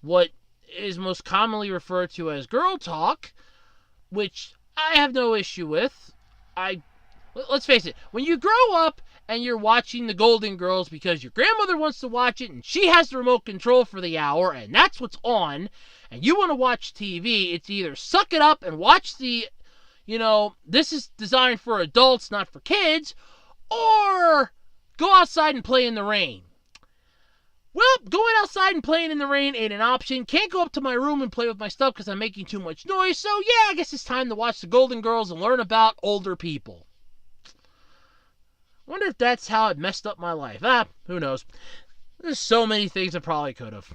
what is most commonly referred to as girl talk, which I have no issue with. Let's face it, when you grow up and you're watching the Golden Girls because your grandmother wants to watch it and she has the remote control for the hour and that's what's on, and you want to watch TV, it's either suck it up and watch this is designed for adults, not for kids, or go outside and play in the rain. Well, going outside and playing in the rain ain't an option. Can't go up to my room and play with my stuff because I'm making too much noise. So, yeah, I guess it's time to watch the Golden Girls and learn about older people. Wonder if that's how it messed up my life. Who knows? There's so many things I probably could have.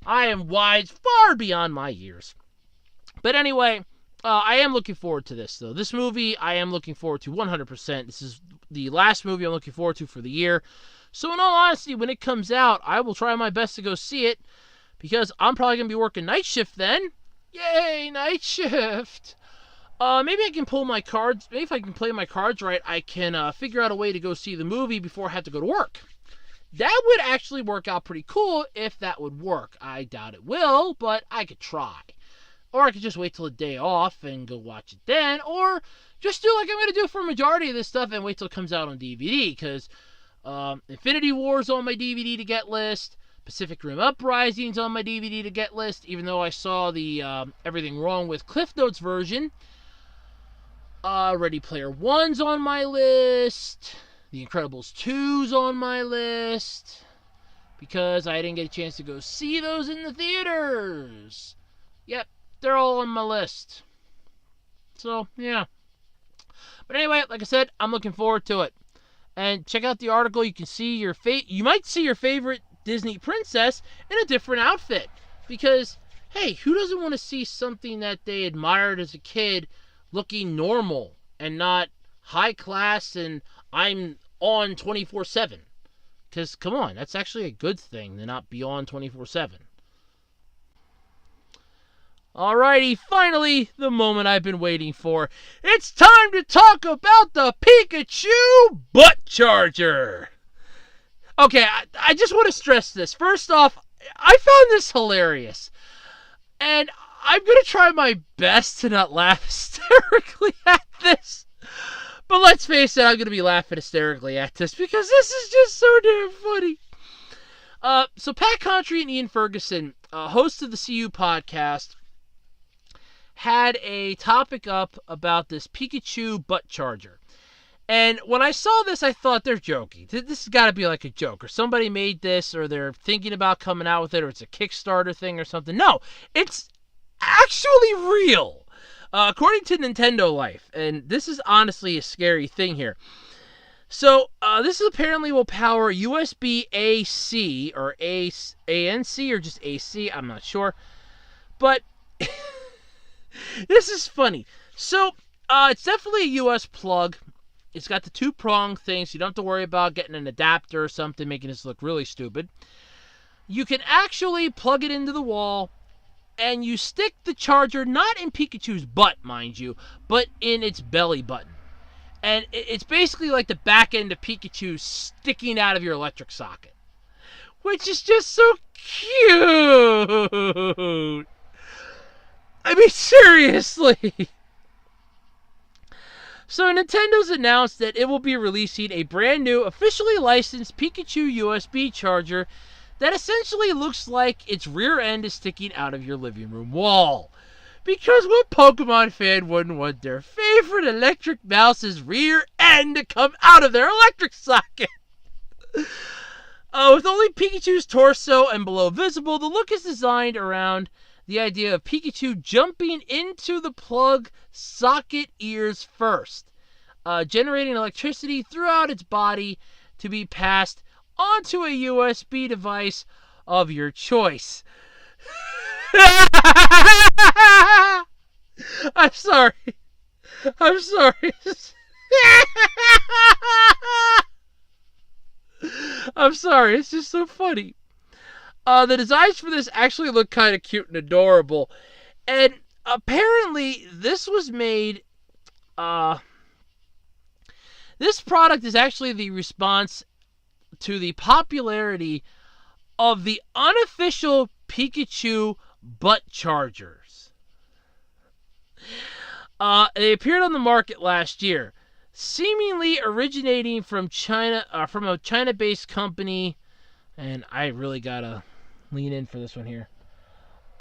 I am wise far beyond my years. But anyway, I am looking forward to this, though. This movie I am looking forward to 100%. This is the last movie I'm looking forward to for the year. So in all honesty, when it comes out, I will try my best to go see it because I'm probably going to be working night shift then. Yay, night shift. Maybe I can pull my cards. Maybe if I can play my cards right, I can figure out a way to go see the movie before I have to go to work. That would actually work out pretty cool if that would work. I doubt it will, but I could try. Or I could just wait till the day off and go watch it then. Or just do like I'm going to do for a majority of this stuff and wait till it comes out on DVD. Because Infinity War's on my DVD to get list. Pacific Rim Uprising's on my DVD to get list. Even though I saw the Everything Wrong with Cliff Notes version. Ready Player One's on my list. The Incredibles 2's on my list. Because I didn't get a chance to go see those in the theaters. Yep. They're all on my list. So, yeah. But anyway, like I said, I'm looking forward to it. And check out the article. You can see you might see your favorite Disney princess in a different outfit. Because, hey, who doesn't want to see something that they admired as a kid looking normal and not high class and I'm on 24/7? Because, come on, that's actually a good thing to not be on 24/7. Alrighty, finally, the moment I've been waiting for. It's time to talk about the Pikachu Butt Charger. Okay, I just want to stress this. First off, I found this hilarious. And I'm going to try my best to not laugh hysterically at this. But let's face it, I'm going to be laughing hysterically at this because this is just so damn funny. So Pat Contry and Ian Ferguson, hosts of the CU podcast, had a topic up about this Pikachu Butt Charger. And when I saw this, I thought they're joking. This has got to be like a joke. Or somebody made this, or they're thinking about coming out with it, or it's a Kickstarter thing or something. No, it's actually real. According to Nintendo Life. And this is honestly a scary thing here. So, this apparently will power USB-AC, or ANC, or just AC, I'm not sure. But this is funny. So, it's definitely a US plug. It's got the two-prong thing, so you don't have to worry about getting an adapter or something, making this look really stupid. You can actually plug it into the wall, and you stick the charger, not in Pikachu's butt, mind you, but in its belly button. And it's basically like the back end of Pikachu sticking out of your electric socket. Which is just so cute! I mean, seriously! So Nintendo's announced that it will be releasing a brand new, officially licensed Pikachu USB charger that essentially looks like its rear end is sticking out of your living room wall. Because what Pokemon fan wouldn't want their favorite electric mouse's rear end to come out of their electric socket? With only Pikachu's torso and below visible, the look is designed around the idea of Pikachu jumping into the plug socket ears first, generating electricity throughout its body to be passed onto a USB device of your choice. I'm sorry. I'm sorry. I'm sorry. It's just so funny. The designs for this actually look kind of cute and adorable. And apparently this was made... this product is actually the response to the popularity of the unofficial Pikachu butt chargers. They appeared on the market last year. seemingly originating from China, from a China-based company, and I really gotta lean in for this one here.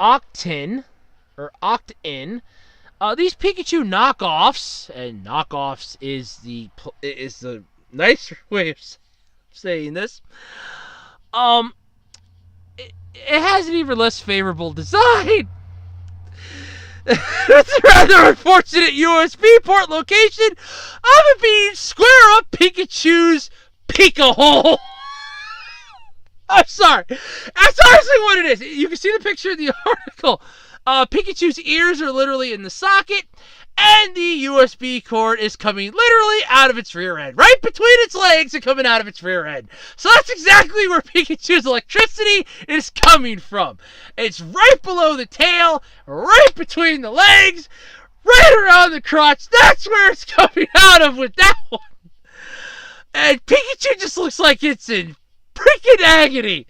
Octin. These Pikachu knockoffs, and knockoffs is the nicer way of saying this. It has an even less favorable design. It's a rather unfortunate USB port location of it being square up Pikachu's Pika hole. I'm sorry. That's honestly what it is. You can see the picture in the article. Pikachu's ears are literally in the socket, and the USB cord is coming literally out of its rear end. Right between its legs and coming out of its rear end. So that's exactly where Pikachu's electricity is coming from. It's right below the tail, right between the legs, right around the crotch. That's where it's coming out of with that one. And Pikachu just looks like it's in freaking agony.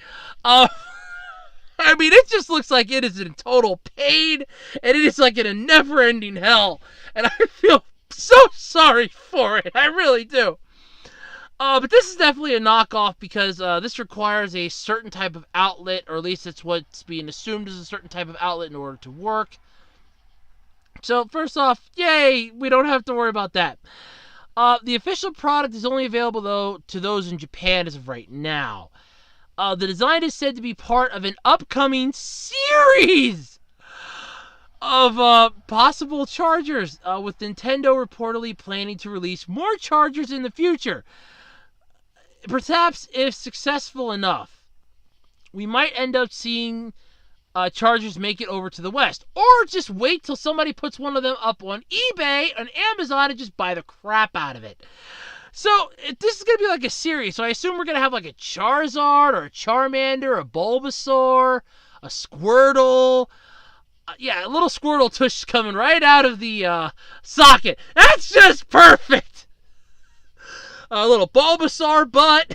I mean, it just looks like it is in total pain, and it is like in a never-ending hell, and I feel so sorry for it. I really do. But this is definitely a knockoff because this requires a certain type of outlet, or at least it's what's being assumed is a certain type of outlet in order to work. So, first off, yay, we don't have to worry about that. The official product is only available, though, to those in Japan as of right now. The design is said to be part of an upcoming series of possible chargers, with Nintendo reportedly planning to release more chargers in the future. Perhaps, if successful enough, we might end up seeing chargers make it over to the West. Or just wait till somebody puts one of them up on eBay, on Amazon, and just buy the crap out of it. So, this is going to be like a series. So, I assume we're going to have like a Charizard, or a Charmander, a Bulbasaur, a Squirtle. Yeah, a little Squirtle tush coming right out of the socket. That's just perfect! A little Bulbasaur butt.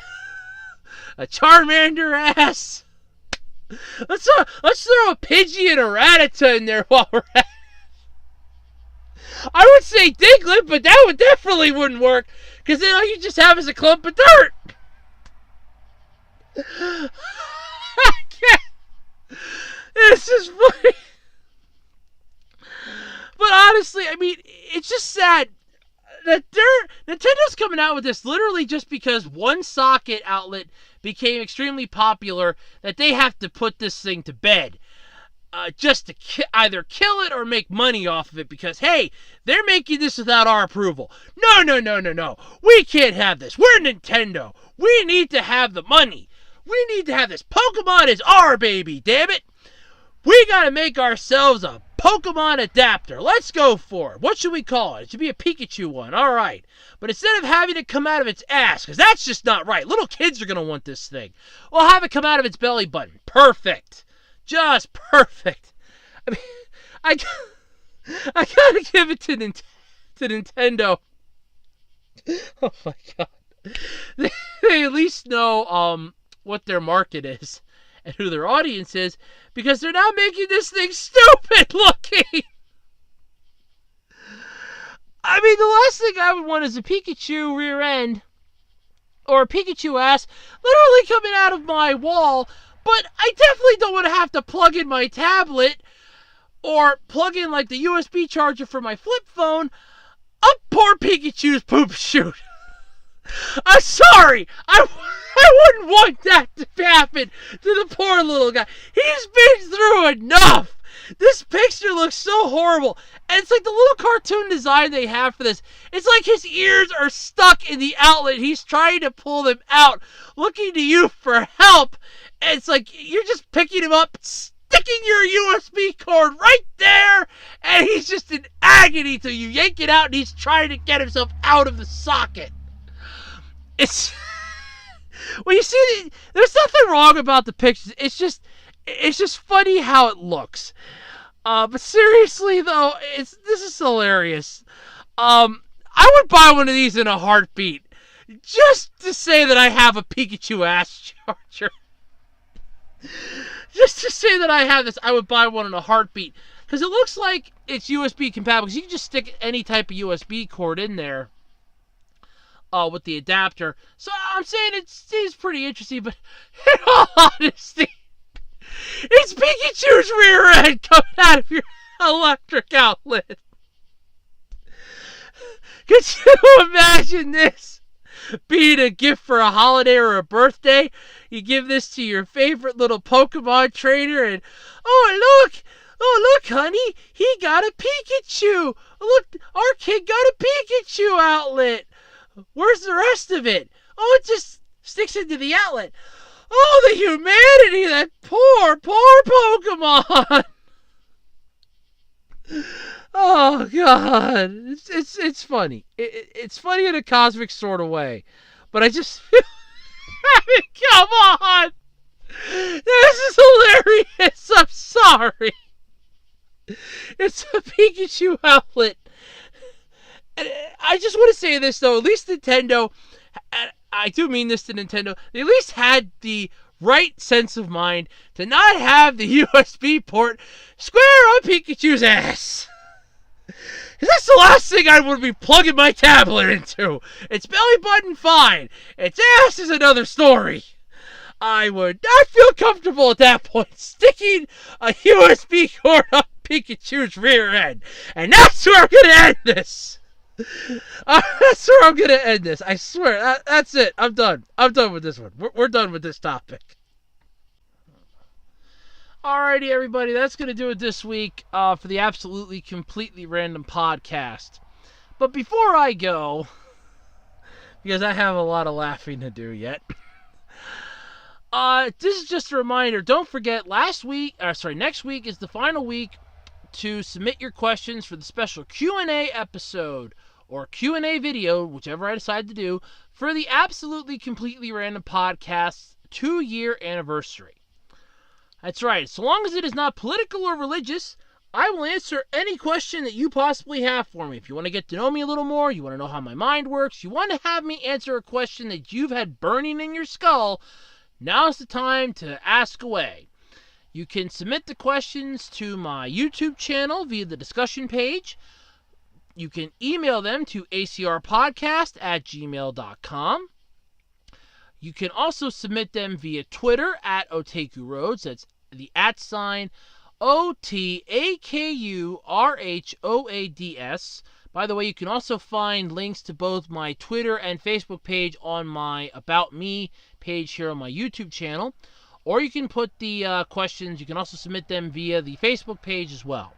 A Charmander ass. Let's throw a Pidgey and a Rattata in there while we're at it. I would say Diglett, but that would definitely wouldn't work, because then all you just have is a clump of dirt. I can't. This is funny. But honestly, I mean, it's just sad that Nintendo's coming out with this literally just because one socket outlet became extremely popular that they have to put this thing to bed. Just to either kill it or make money off of it, because, hey, they're making this without our approval. No. We can't have this. We're Nintendo. We need to have the money. We need to have this. Pokemon is our baby, damn it. We gotta make ourselves a Pokemon adapter. Let's go for it. What should we call it? It should be a Pikachu one. All right. But instead of having it come out of its ass, because that's just not right. Little kids are gonna want this thing. We'll have it come out of its belly button. Perfect. Just perfect. I mean, I gotta give it to Nintendo. Oh my god. They at least know what their market is and who their audience is, because they're not making this thing stupid looking. I mean, the last thing I would want is a Pikachu rear end or a Pikachu ass literally coming out of my wall. But I definitely don't want to have to plug in my tablet or plug in like the USB charger for my flip phone up poor Pikachu's poop chute. I'm sorry. I wouldn't want that to happen to the poor little guy. He's been through enough. This picture looks so horrible. And it's like the little cartoon design they have for this. It's like his ears are stuck in the outlet. He's trying to pull them out, looking to you for help. And it's like you're just picking him up, sticking your USB cord right there, and he's just in agony till you yank it out, and he's trying to get himself out of the socket. It's when you see there's nothing wrong about the pictures. It's just funny how it looks. But seriously though, this is hilarious. I would buy one of these in a heartbeat, just to say that I have a Pikachu ass charger. Just to say that I have this, I would buy one in a heartbeat. Because it looks like it's USB compatible. Because you can just stick any type of USB cord in there. with the adapter. So I'm saying it seems pretty interesting, but in all honesty, it's Pikachu's rear end coming out of your electric outlet. Could you imagine this being a gift for a holiday or a birthday? You give this to your favorite little Pokemon trainer and, oh look, honey, he got a Pikachu. Look, our kid got a Pikachu outlet. Where's the rest of it? Oh, it just sticks into the outlet. Oh, the humanity, that poor Pokemon. Oh God, it's funny. It's funny in a cosmic sort of way, but I just I mean, come on, this is hilarious. I'm sorry. It's a Pikachu outlet. And I just want to say this though. At least Nintendo, and I do mean this to Nintendo, they at least had the right sense of mind to not have the USB port square on Pikachu's ass. That's the last thing I would be plugging my tablet into. Its belly button, fine. Its ass is another story. I would not feel comfortable at that point sticking a USB cord up Pikachu's rear end. And that's where I'm going to end this. That's where I'm going to end this. I swear. That's it. I'm done. I'm done with this one. We're done with this topic. Alrighty, everybody, that's going to do it this week for the Absolutely Completely Random podcast. But before I go, because I have a lot of laughing to do yet, this is just a reminder. Don't forget, next week is the final week to submit your questions for the special Q&A episode or Q&A video, whichever I decide to do, for the Absolutely Completely Random podcast's 2-year anniversary. That's right. So long as it is not political or religious, I will answer any question that you possibly have for me. If you want to get to know me a little more, you want to know how my mind works, you want to have me answer a question that you've had burning in your skull, now's the time to ask away. You can submit the questions to my YouTube channel via the discussion page. You can email them to acrpodcast@gmail.com. You can also submit them via Twitter at Otaku Roads. That's the @ OTAKURHOADS. By the way, you can also find links to both my Twitter and Facebook page on my About Me page here on my YouTube channel. Or you can put the questions, you can also submit them via the Facebook page as well.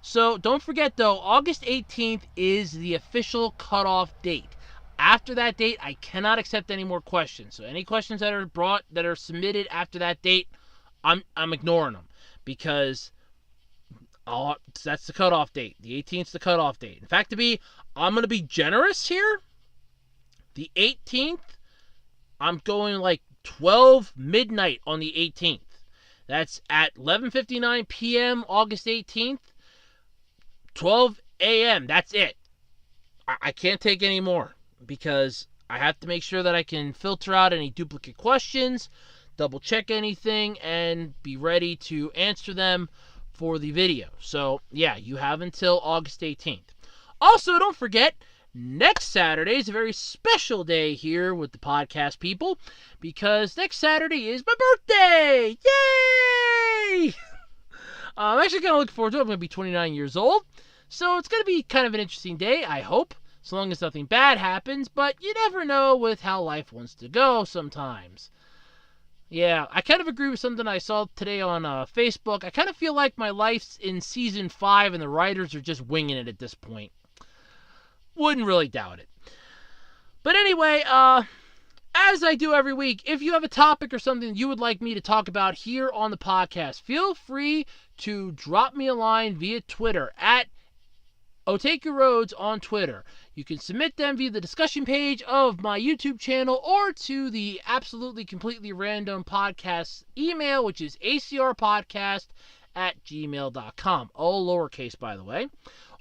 So don't forget though, August 18th is the official cutoff date. After that date, I cannot accept any more questions. So any questions that are submitted after that date, I'm ignoring them because that's the cutoff date. The 18th is the cutoff date. In fact, I'm going to be generous here. The 18th, I'm going like 12 midnight on the 18th. That's at 11:59 p.m. August 18th. 12 a.m. That's it. I can't take any more, because I have to make sure that I can filter out any duplicate questions, double check anything, and be ready to answer them for the video. So, yeah, you have until August 18th. Also, don't forget, next Saturday is a very special day here with the podcast people, because next Saturday is my birthday! Yay! I'm actually kind of looking forward to it. I'm going to be 29 years old, so it's going to be kind of an interesting day, I hope. So long as nothing bad happens, but you never know with how life wants to go sometimes. Yeah, I kind of agree with something I saw today on Facebook. I kind of feel like my life's in season 5 and the writers are just winging it at this point. Wouldn't really doubt it. But anyway, as I do every week, if you have a topic or something you would like me to talk about here on the podcast, feel free to drop me a line via Twitter at Otaku Roads on Twitter. You can submit them via the discussion page of my YouTube channel or to the Absolutely Completely Random podcast email, which is acrpodcast@gmail.com. All lowercase, by the way.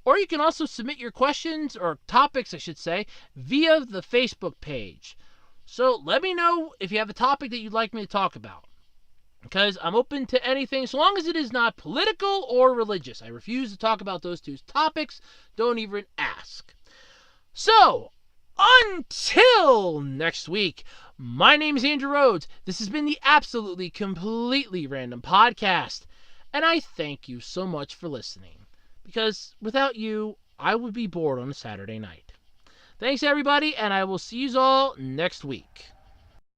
Or you can also submit your questions, or topics, I should say, via the Facebook page. So let me know if you have a topic that you'd like me to talk about, because I'm open to anything, so long as it is not political or religious. I refuse to talk about those two topics. Don't even ask. So, Until next week, my name is Andrew Rhodes. This has been the Absolutely Completely Random Podcast, and I thank you so much for listening, because without you, I would be bored on a Saturday night. Thanks, everybody, and I will see you all next week.